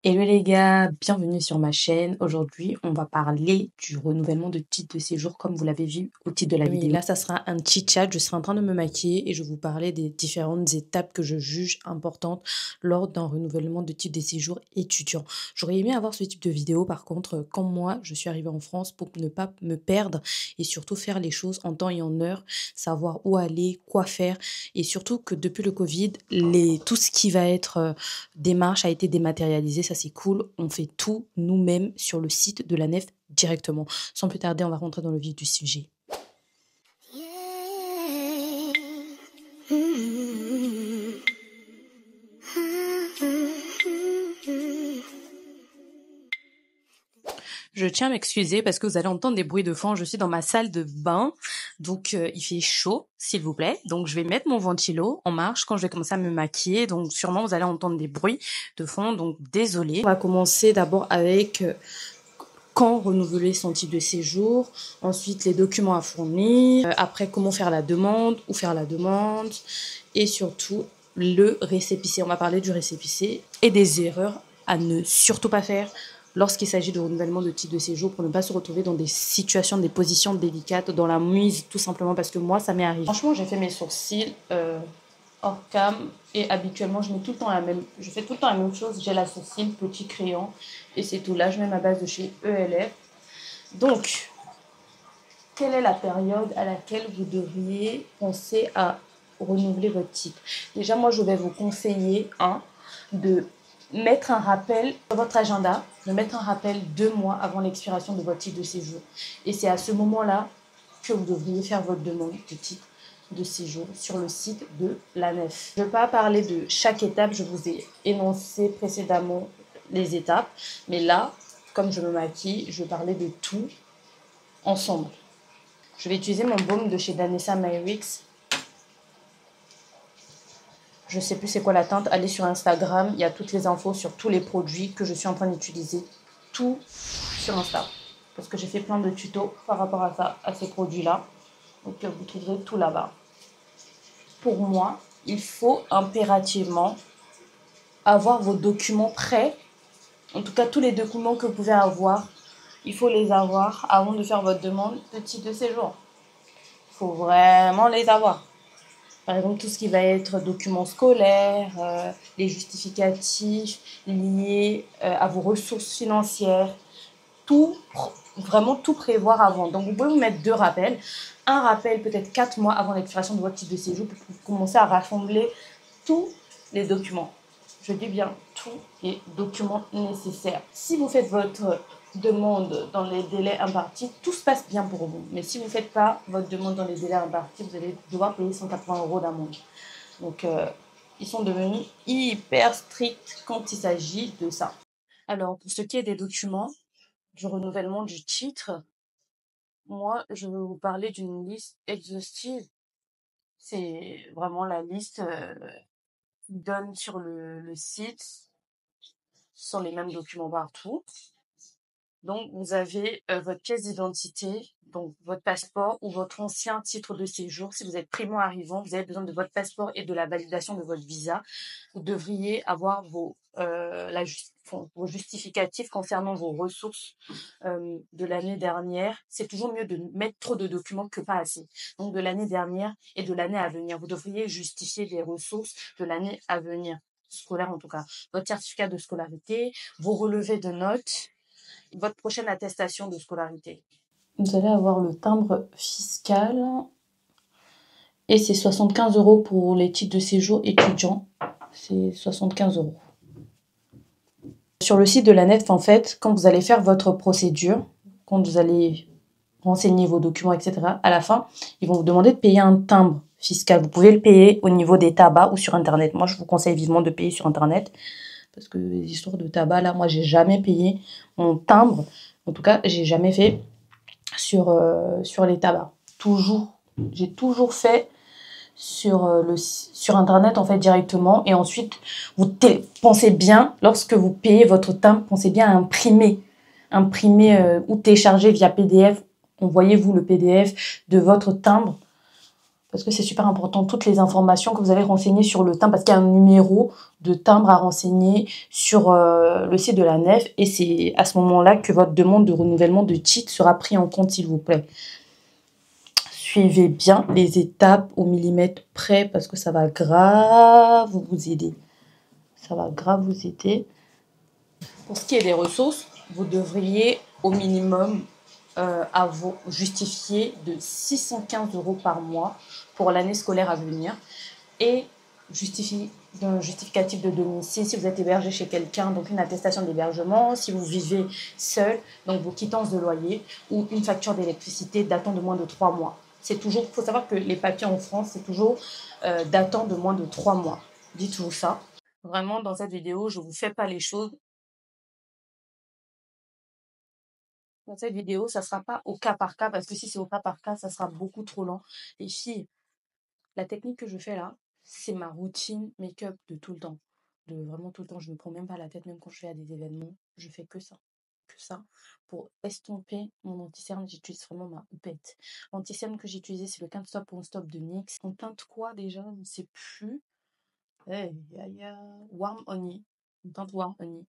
Hello les gars, bienvenue sur ma chaîne. Aujourd'hui, on va parler du renouvellement de titre de séjour comme vous l'avez vu au titre de la vidéo. Là, ça sera un chit-chat. Je serai en train de me maquiller et je vais vous parler des différentes étapes que je juge importantes lors d'un renouvellement de titre de séjour étudiant. J'aurais aimé avoir ce type de vidéo par contre, quand moi, je suis arrivée en France pour ne pas me perdre et surtout faire les choses en temps et en heure, savoir où aller, quoi faire et surtout que depuis le Covid, tout ce qui va être démarche a été dématérialisée, ça c'est cool. On fait tout nous-mêmes sur le site de la Nef directement. Sans plus tarder, on va rentrer dans le vif du sujet. Je tiens à m'excuser parce que vous allez entendre des bruits de fond. Je suis dans ma salle de bain, donc il fait chaud, s'il vous plaît. Donc je vais mettre mon ventilo en marche quand je vais commencer à me maquiller. Donc sûrement vous allez entendre des bruits de fond, donc désolé. On va commencer d'abord avec quand renouveler son titre de séjour, ensuite les documents à fournir, après comment faire la demande, où faire la demande, et surtout le récépissé. On va parler du récépissé et des erreurs à ne surtout pas faire lorsqu'il s'agit de renouvellement de titre de séjour pour ne pas se retrouver dans des situations, des positions délicates, dans la mise, tout simplement parce que moi, ça m'est arrivé. Franchement, j'ai fait mes sourcils hors cam et habituellement, je fais tout le temps la même chose. J'ai la sourcil, petit crayon et c'est tout. Là, je mets ma base de chez ELF. Donc, quelle est la période à laquelle vous devriez penser à renouveler votre titre? Déjà, moi, je vais vous conseiller de mettre un rappel dans votre agenda, de mettre un rappel 2 mois avant l'expiration de votre titre de séjour. Et c'est à ce moment-là que vous devriez faire votre demande de titre de séjour sur le site de la Nef. Je ne vais pas parler de chaque étape, je vous ai énoncé précédemment les étapes, mais là, comme je me maquille, je vais parler de tout ensemble. Je vais utiliser mon baume de chez Danessa Myrix. Je ne sais plus c'est quoi la teinte. Allez sur Instagram, il y a toutes les infos sur tous les produits que je suis en train d'utiliser. Tout sur Insta. Parce que j'ai fait plein de tutos par rapport à ça, à ces produits-là. Donc vous trouverez tout là-bas. Pour moi, il faut impérativement avoir vos documents prêts. En tout cas, tous les documents que vous pouvez avoir, il faut les avoir avant de faire votre demande de titre de séjour. Il faut vraiment les avoir. Par exemple, tout ce qui va être documents scolaires, les justificatifs liés à vos ressources financières, tout, vraiment tout prévoir avant. Donc, vous pouvez vous mettre 2 rappels. Un rappel peut-être 4 mois avant l'expiration de votre titre de séjour pour commencer à rassembler tous les documents. Je dis bien tous les documents nécessaires. Si vous faites votre demande dans les délais impartis, tout se passe bien pour vous. Mais si vous ne faites pas votre demande dans les délais impartis, vous allez devoir payer 180 € d'amende. Donc, ils sont devenus hyper stricts quand il s'agit de ça. Alors, pour ce qui est des documents, du renouvellement du titre, moi, je vais vous parler d'une liste exhaustive. C'est vraiment la liste qui donne sur le site. Ce sont les mêmes documents partout. Donc, vous avez votre pièce d'identité, donc votre passeport ou votre ancien titre de séjour. Si vous êtes primo-arrivant, vous avez besoin de votre passeport et de la validation de votre visa. Vous devriez avoir vos justificatifs concernant vos ressources de l'année dernière. C'est toujours mieux de mettre trop de documents que pas assez. Donc, de l'année dernière et de l'année à venir. Vous devriez justifier les ressources de l'année à venir, scolaire en tout cas. Votre certificat de scolarité, vos relevés de notes, votre prochaine attestation de scolarité. Vous allez avoir le timbre fiscal et c'est 75 € pour les titres de séjour étudiants. C'est 75 €. Sur le site de la Nef, en fait, quand vous allez faire votre procédure, quand vous allez renseigner vos documents, etc., à la fin, ils vont vous demander de payer un timbre fiscal. Vous pouvez le payer au niveau des tabacs ou sur Internet. Moi, je vous conseille vivement de payer sur Internet parce que les histoires de tabac, là, moi, j'ai jamais payé mon timbre. En tout cas, j'ai jamais fait sur les tabacs. J'ai toujours fait sur Internet, en fait, directement. Et ensuite, pensez bien, lorsque vous payez votre timbre, pensez bien à imprimer ou télécharger via PDF. Envoyez-vous le PDF de votre timbre. parce que c'est super important, toutes les informations que vous allez renseigner sur le timbre, parce qu'il y a un numéro de timbre à renseigner sur le site de la nef, et c'est à ce moment-là que votre demande de renouvellement de titre sera prise en compte, s'il vous plaît. Suivez bien les étapes au millimètre près, parce que ça va grave vous aider. Ça va grave vous aider. Pour ce qui est des ressources, vous devriez au minimum justifier de 615 € par mois pour l'année scolaire à venir et d'un justificatif de domicile si vous êtes hébergé chez quelqu'un, donc une attestation d'hébergement, si vous vivez seul, donc vos quittances de loyer ou une facture d'électricité datant de moins de 3 mois. C'est toujours, il faut savoir que les papiers en France, c'est toujours datant de moins de 3 mois. Dites-vous ça. Vraiment, dans cette vidéo, je ne vous fais pas les choses. Dans cette vidéo, ça ne sera pas au cas par cas, parce que si c'est au cas par cas, ça sera beaucoup trop lent. Les filles, la technique que je fais là, c'est ma routine make-up de tout le temps. De vraiment tout le temps. Je ne me prends même pas la tête, même quand je vais à des événements. Je fais que ça. Que ça. Pour estomper mon anti-cerne, j'utilise vraiment ma houppette. L'anti-cerne que j'ai utilisé, c'est le Can't Stop Won't Stop de NYX. On teinte quoi déjà? Je ne sais plus. Hey, Warm Honey. On teinte Warm Honey.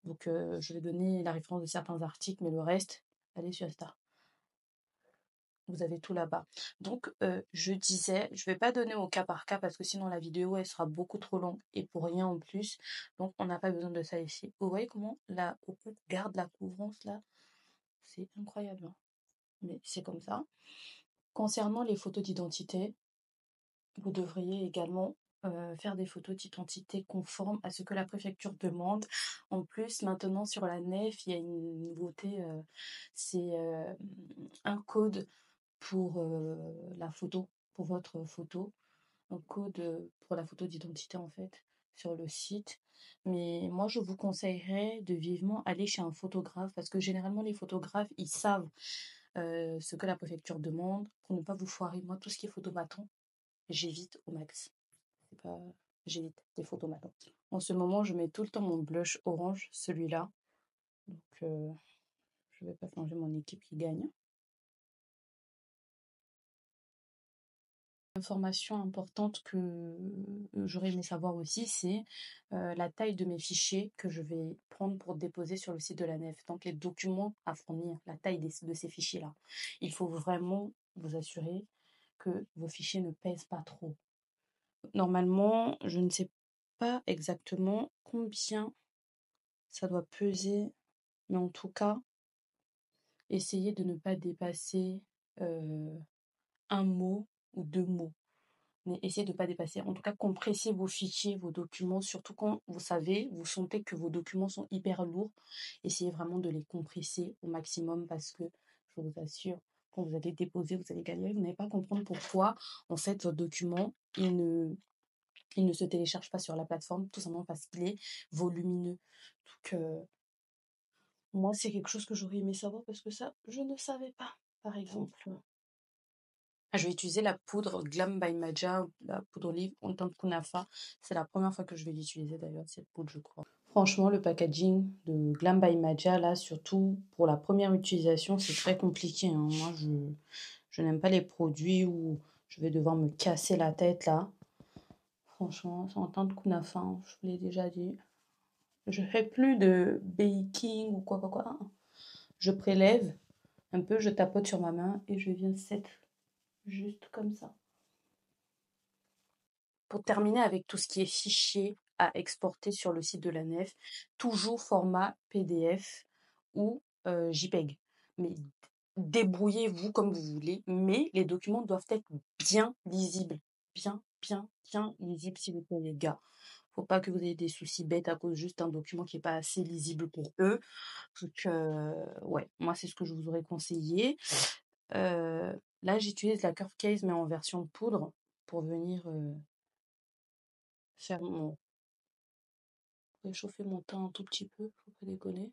Donc, je vais donner la référence de certains articles, mais le reste, allez sur Insta. Vous avez tout là-bas. Donc, je disais, je ne vais pas donner au cas par cas parce que sinon la vidéo, elle sera beaucoup trop longue et pour rien en plus. Donc, on n'a pas besoin de ça ici. Vous voyez comment la houppette garde la couvrance là? C'est incroyable, hein. Mais c'est comme ça. Concernant les photos d'identité, vous devriez également faire des photos d'identité conformes à ce que la préfecture demande. En plus, maintenant sur la nef, il y a une nouveauté, c'est un code pour la photo, pour votre photo, un code pour la photo d'identité en fait, sur le site. Mais moi, je vous conseillerais de vivement aller chez un photographe parce que généralement, les photographes, ils savent ce que la préfecture demande pour ne pas vous foirer. Moi, tout ce qui est photomaton, j'évite au max. C'est pas... J'évite les photomatons. En ce moment, je mets tout le temps mon blush orange, celui-là. Donc, je vais pas changer mon équipe qui gagne. Information importante que j'aurais aimé savoir aussi, c'est la taille de mes fichiers que je vais prendre pour déposer sur le site de la nef. Donc les documents à fournir, la taille de ces fichiers-là. Il faut vraiment vous assurer que vos fichiers ne pèsent pas trop. Normalement, je ne sais pas exactement combien ça doit peser, mais en tout cas, essayez de ne pas dépasser un mot ou 2 mots. Mais essayez de ne pas dépasser. En tout cas, compressez vos fichiers, vos documents, surtout quand vous savez, vous sentez que vos documents sont hyper lourds. Essayez vraiment de les compresser au maximum parce que je vous assure, quand vous allez déposer, vous allez galérer. Vous n'allez pas comprendre pourquoi, en fait, votre document, il ne se télécharge pas sur la plateforme, tout simplement parce qu'il est volumineux. Donc, moi, c'est quelque chose que j'aurais aimé savoir parce que ça, je ne savais pas, par exemple. Je vais utiliser la poudre Glam by Maja, la poudre olive en teinte Kunafa. C'est la première fois que je vais l'utiliser d'ailleurs, cette poudre, je crois. Franchement, le packaging de Glam by Maja, là, surtout pour la première utilisation, c'est très compliqué, hein. Moi, je n'aime pas les produits où je vais devoir me casser la tête, là. Franchement, c'est en teinte Kunafa, hein, je vous l'ai déjà dit. Je fais plus de baking ou quoi. Je prélève un peu, je tapote sur ma main et je viens set juste comme ça. Pour terminer avec tout ce qui est fichier à exporter sur le site de la nef, toujours format PDF ou JPEG. Mais débrouillez-vous comme vous voulez, mais les documents doivent être bien lisibles. Bien lisibles, s'il vous plaît, les gars. Faut pas que vous ayez des soucis bêtes à cause juste d'un document qui n'est pas assez lisible pour eux. Donc, ouais, moi, c'est ce que je vous aurais conseillé. Là, j'utilise la Curve Case, mais en version poudre, pour venir faire réchauffer mon teint un tout petit peu, faut pas déconner.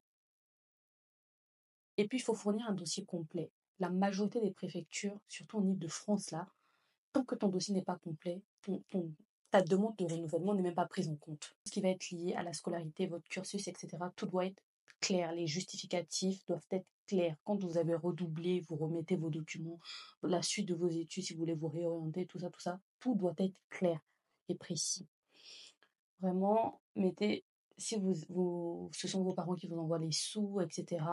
Et puis, il faut fournir un dossier complet. La majorité des préfectures, surtout en Île-de-France, là, tant que ton dossier n'est pas complet, ta demande de renouvellement n'est même pas prise en compte. Ce qui va être lié à la scolarité, votre cursus, etc., tout doit être clair. Les justificatifs doivent être clair. Quand vous avez redoublé, vous remettez vos documents, la suite de vos études, si vous voulez vous réorienter, tout ça, tout doit être clair et précis. Vraiment, mettez, si ce sont vos parents qui vous envoient les sous, etc.,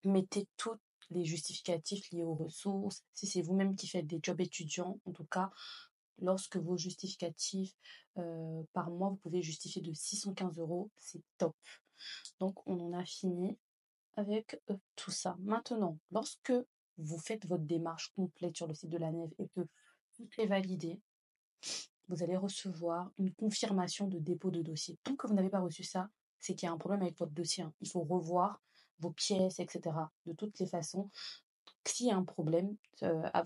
mettez tous les justificatifs liés aux ressources. Si c'est vous-même qui faites des jobs étudiants, en tout cas, lorsque vos justificatifs par mois, vous pouvez justifier de 615 euros, c'est top. Donc, on en a fini avec tout ça. Maintenant, lorsque vous faites votre démarche complète sur le site de la Nef et que tout est validé, vous allez recevoir une confirmation de dépôt de dossier. Tant que vous n'avez pas reçu ça, c'est qu'il y a un problème avec votre dossier. Il faut revoir vos pièces, etc. De toutes les façons, s'il y a un problème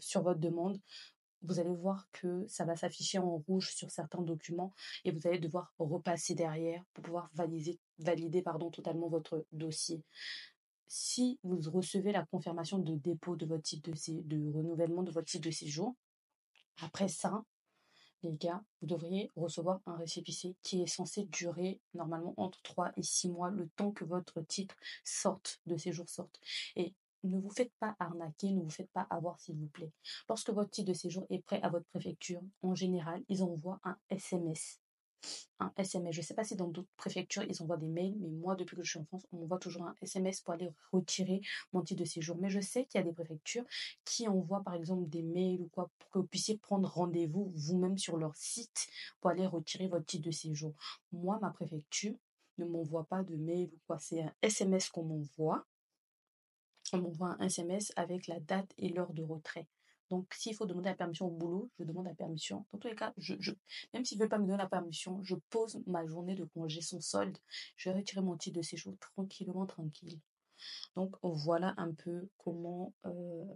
sur votre demande, vous allez voir que ça va s'afficher en rouge sur certains documents et vous allez devoir repasser derrière pour pouvoir valider totalement votre dossier. Si vous recevez la confirmation de dépôt de votre titre de renouvellement de votre titre de séjour, après ça, les gars, vous devriez recevoir un récépissé qui est censé durer normalement entre 3 et 6 mois, le temps que votre titre de séjour sorte. Et ne vous faites pas arnaquer, ne vous faites pas avoir, s'il vous plaît. Lorsque votre titre de séjour est prêt à votre préfecture, en général, ils envoient un SMS. Je ne sais pas si dans d'autres préfectures, ils envoient des mails, mais moi, depuis que je suis en France, on m'envoie toujours un SMS pour aller retirer mon titre de séjour. Mais je sais qu'il y a des préfectures qui envoient, par exemple, des mails ou quoi, pour que vous puissiez prendre rendez-vous vous-même sur leur site pour aller retirer votre titre de séjour. Moi, ma préfecture ne m'envoie pas de mail ou quoi. C'est un SMS qu'on m'envoie. On m'envoie un SMS avec la date et l'heure de retrait. Donc, s'il faut demander la permission au boulot, je demande la permission. Dans tous les cas, même s'ils ne veulent pas me donner la permission, je pose ma journée de congé sans solde. Je vais retirer mon titre de séjour tranquillement, tranquille. Donc, voilà un peu comment,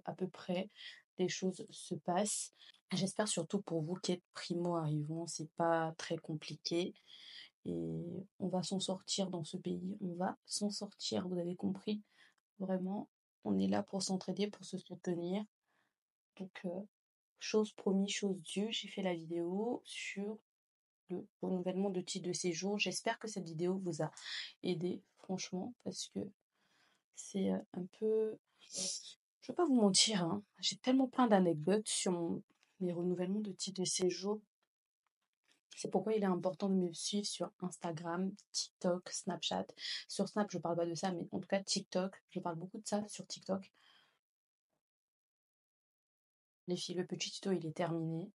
à peu près, les choses se passent. J'espère surtout pour vous qui êtes primo-arrivants, c'est pas très compliqué. Et on va s'en sortir dans ce pays. On va s'en sortir, vous avez compris. Vraiment, on est là pour s'entraider, pour se soutenir. Donc, chose promise, chose due, j'ai fait la vidéo sur le renouvellement de titre de séjour. J'espère que cette vidéo vous a aidé, franchement, parce que c'est un peu... Je vais pas vous mentir, hein, j'ai tellement plein d'anecdotes sur mes renouvellements de titre de séjour. C'est pourquoi il est important de me suivre sur Instagram, TikTok, Snapchat. Sur Snap, je parle pas de ça, mais en tout cas TikTok, je parle beaucoup de ça sur TikTok. Les filles, le petit tuto, il est terminé.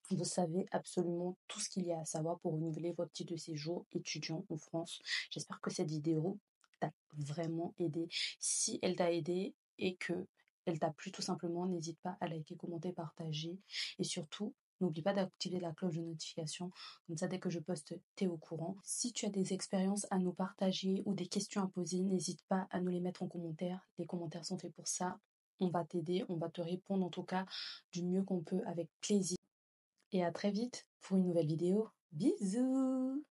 Vous savez absolument tout ce qu'il y a à savoir pour renouveler votre titre de séjour étudiant en France. J'espère que cette vidéo t'a vraiment aidé. Si elle t'a aidé et que elle t'a plu tout simplement, n'hésite pas à liker, commenter, partager. Et surtout, n'oublie pas d'activer la cloche de notification. Comme ça, dès que je poste, t'es au courant. Si tu as des expériences à nous partager ou des questions à poser, n'hésite pas à nous les mettre en commentaire. Les commentaires sont faits pour ça. On va t'aider, on va te répondre en tout cas du mieux qu'on peut avec plaisir. Et à très vite pour une nouvelle vidéo. Bisous!